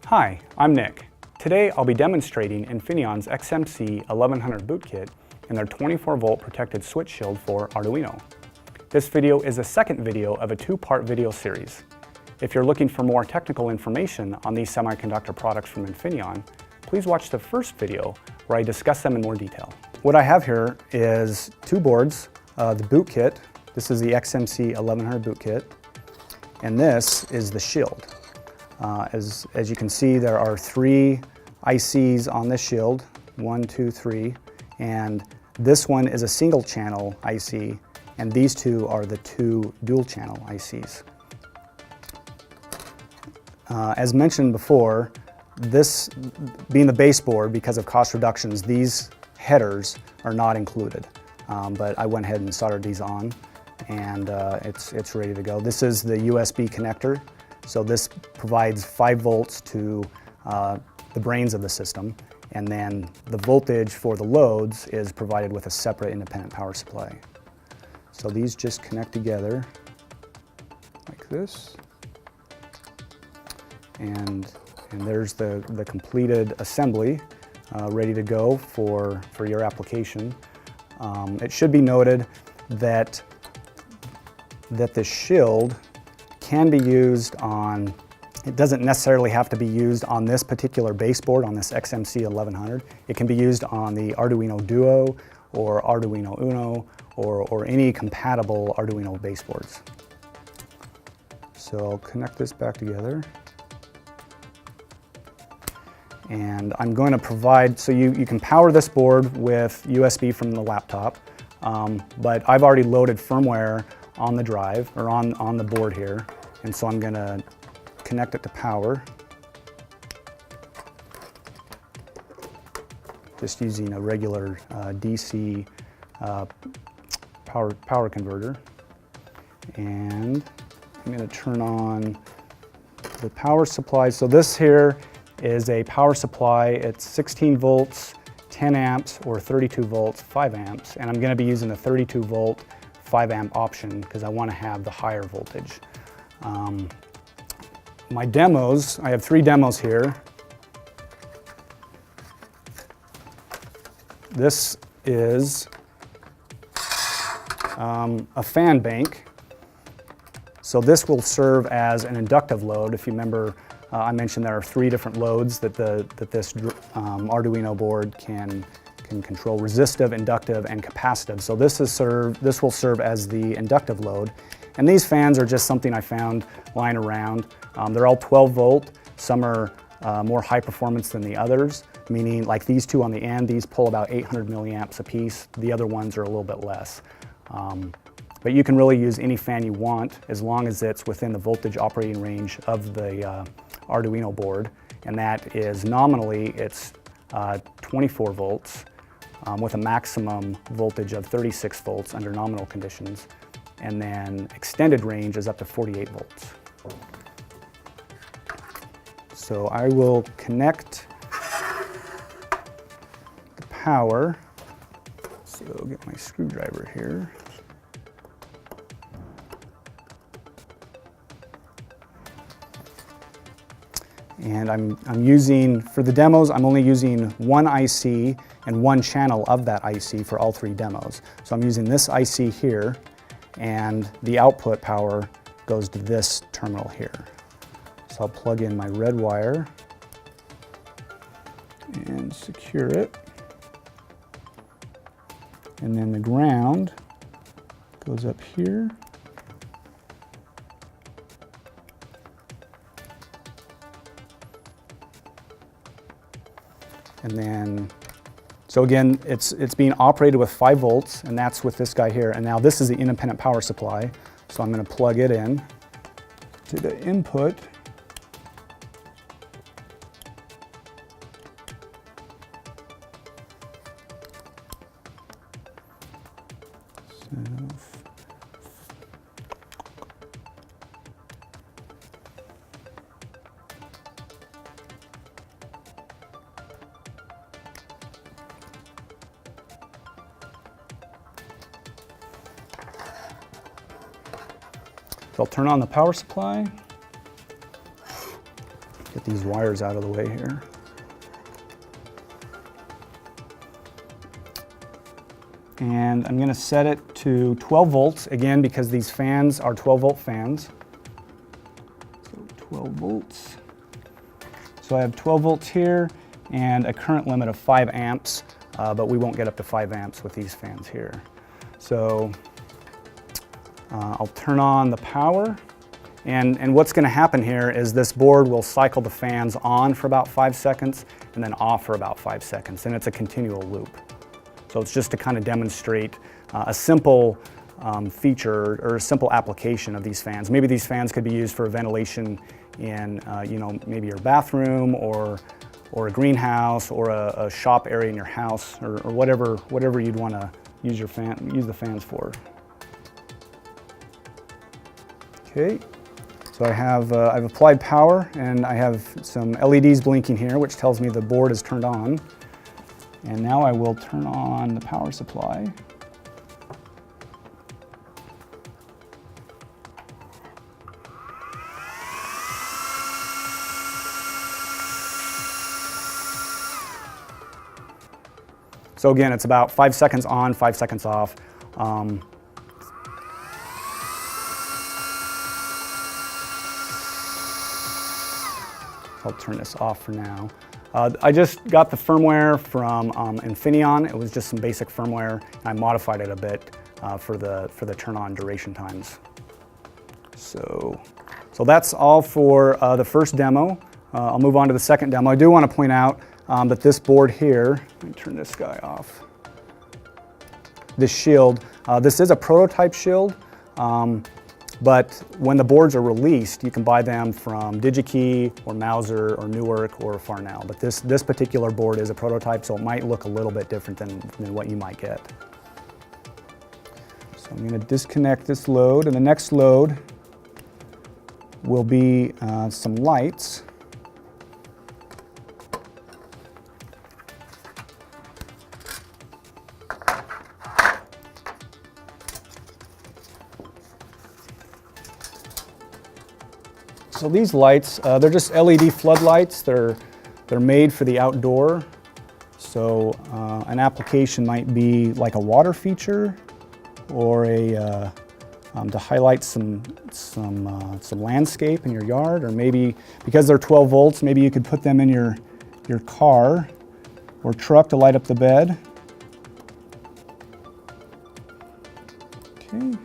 Hi, I'm Nick. Today I'll be demonstrating Infineon's XMC 1100 bootkit and their 24-volt protected switch shield for Arduino. This video is the second video of a two-part video series. If you're looking for more technical information on these semiconductor products from Infineon, please watch the first video where I discuss them in more detail. What I have here is two boards, the bootkit. This is the XMC 1100 bootkit, and this is the shield. As you can see, there are three ICs on this shield, 1, 2, 3, and this one is a single channel IC, and these two are the two dual channel ICs. As mentioned before, this being the baseboard, because of cost reductions, these headers are not included, but I went ahead and soldered these on, and it's ready to go. This is the USB connector. So this provides 5 volts to the brains of the system, and then the voltage for the loads is provided with a separate independent power supply. So these just connect together like this, and there's the completed assembly ready to go for your application. It should be noted that the shield can be used on, it doesn't necessarily have to be used on this particular baseboard, on this XMC 1100. It can be used on the Arduino Duo or Arduino Uno or any compatible Arduino baseboards. So I'll connect this back together. And I'm going to provide, so you can power this board with USB from the laptop, but I've already loaded firmware on the drive, or on the board here, and so I'm going to connect it to power, just using a regular DC power converter. And I'm going to turn on the power supply. So this here is a power supply. It's 16 volts, 10 amps, or 32 volts, 5 amps, and I'm going to be using the 32 volt 5 amp option because I want to have the higher voltage. My demos, I have 3 demos here. This is a fan bank. So this will serve as an inductive load. If you remember, I mentioned there are 3 different loads that this Arduino board can control: resistive, inductive, and capacitive. So this will serve as the inductive load. And these fans are just something I found lying around. They're all 12 volt. Some are more high performance than the others, meaning like these two on the end, these pull about 800 milliamps a piece. The other ones are a little bit less. But you can really use any fan you want as long as it's within the voltage operating range of the Arduino board. And that is nominally, it's 24 volts with a maximum voltage of 36 volts under nominal conditions. And then extended range is up to 48 volts. So I will connect the power. So I'll get my screwdriver here. And I'm using, for the demos, I'm only using one IC and one channel of that IC for all 3 demos. So I'm using this IC here, and the output power goes to this terminal here. So I'll plug in my red wire and secure it. And then the ground goes up here. And then, so again, it's being operated with 5 volts, and that's with this guy here. And now this is the independent power supply. So I'm going to plug it in to the input. So I'll turn on the power supply. Get these wires out of the way here. And I'm going to set it to 12 volts, again, because these fans are 12-volt fans. So 12 volts. So I have 12 volts here and a current limit of 5 amps, but we won't get up to 5 amps with these fans here. So I'll turn on the power. And what's going to happen here is this board will cycle the fans on for about 5 seconds and then off for about 5 seconds, and it's a continual loop. So it's just to kind of demonstrate a simple feature or a simple application of these fans. Maybe these fans could be used for ventilation in, maybe your bathroom or a greenhouse or a shop area in your house or whatever you'd want to use the fans for. Okay. So I've applied power and I have some LEDs blinking here, which tells me the board is turned on. And now I will turn on the power supply. So again, it's about 5 seconds on, 5 seconds off. I'll turn this off for now. I just got the firmware from Infineon. It was just some basic firmware. I modified it a bit for the turn-on duration times. So that's all for the first demo. I'll move on to the second demo. I do want to point out that this board here, let me turn this guy off. This shield, this is a prototype shield. But when the boards are released, you can buy them from DigiKey or Mauser or Newark or Farnell. But this particular board is a prototype, so it might look a little bit different than what you might get. So I'm going to disconnect this load, and the next load will be some lights. So these lights, they're just LED floodlights. They're made for the outdoor. So an application might be like a water feature, or to highlight some landscape in your yard, or maybe because they're 12 volts, maybe you could put them in your car or truck to light up the bed. Okay.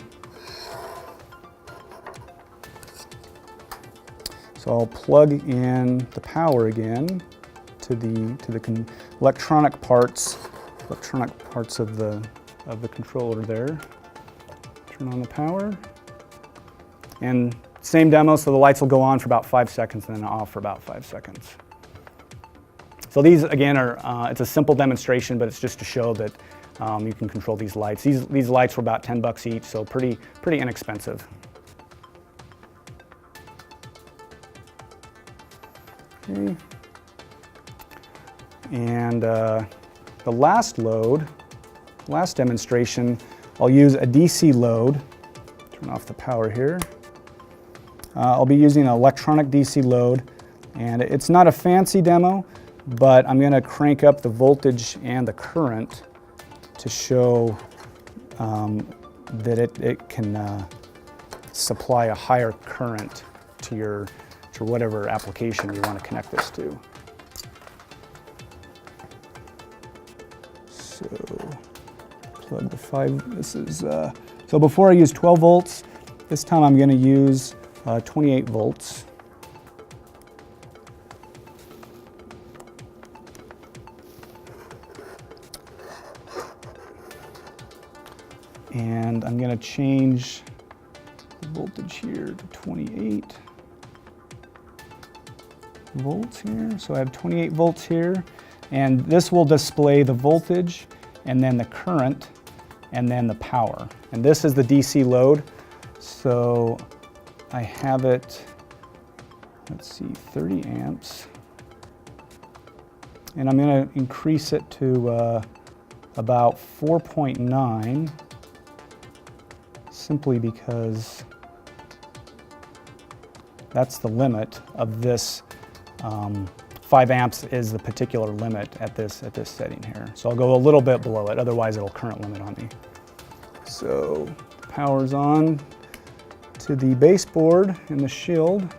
So I'll plug in the power again to the electronic parts of the controller there. Turn on the power, and same demo. So the lights will go on for about 5 seconds and then off for about 5 seconds. So these again are it's a simple demonstration, but it's just to show that you can control these lights. These lights were about $10 each, so pretty inexpensive. Okay. And the last demonstration, I'll use a DC load. Turn off the power here. I'll be using an electronic DC load, and it's not a fancy demo, but I'm going to crank up the voltage and the current to show that it can supply a higher current to whatever application you want to connect this to. So plug the 5. This is so before I use 12 volts. This time I'm going to use 28 volts. And I'm going to change the voltage here to 28 volts here. So I have 28 volts here, and this will display the voltage and then the current and then the power. And this is the DC load. So I have it, let's see, 30 amps. And I'm going to increase it to about 4.9, simply because that's the limit of this 5 amps is the particular limit at this setting here. So I'll go a little bit below it, otherwise it'll current limit on me. So power's on to the baseboard and the shield,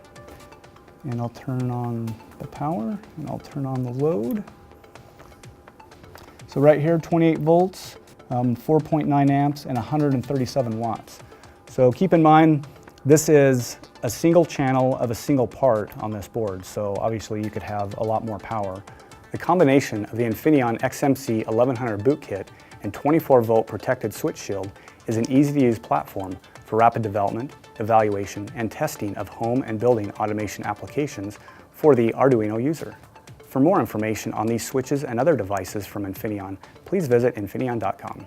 and I'll turn on the power and I'll turn on the load. So right here, 28 volts, 4.9 amps, and 137 watts. So keep in mind, this is a single channel of a single part on this board, so obviously you could have a lot more power. The combination of the Infineon XMC 1100 boot kit and 24-volt protected switch shield is an easy-to-use platform for rapid development, evaluation, and testing of home and building automation applications for the Arduino user. For more information on these switches and other devices from Infineon, please visit Infineon.com.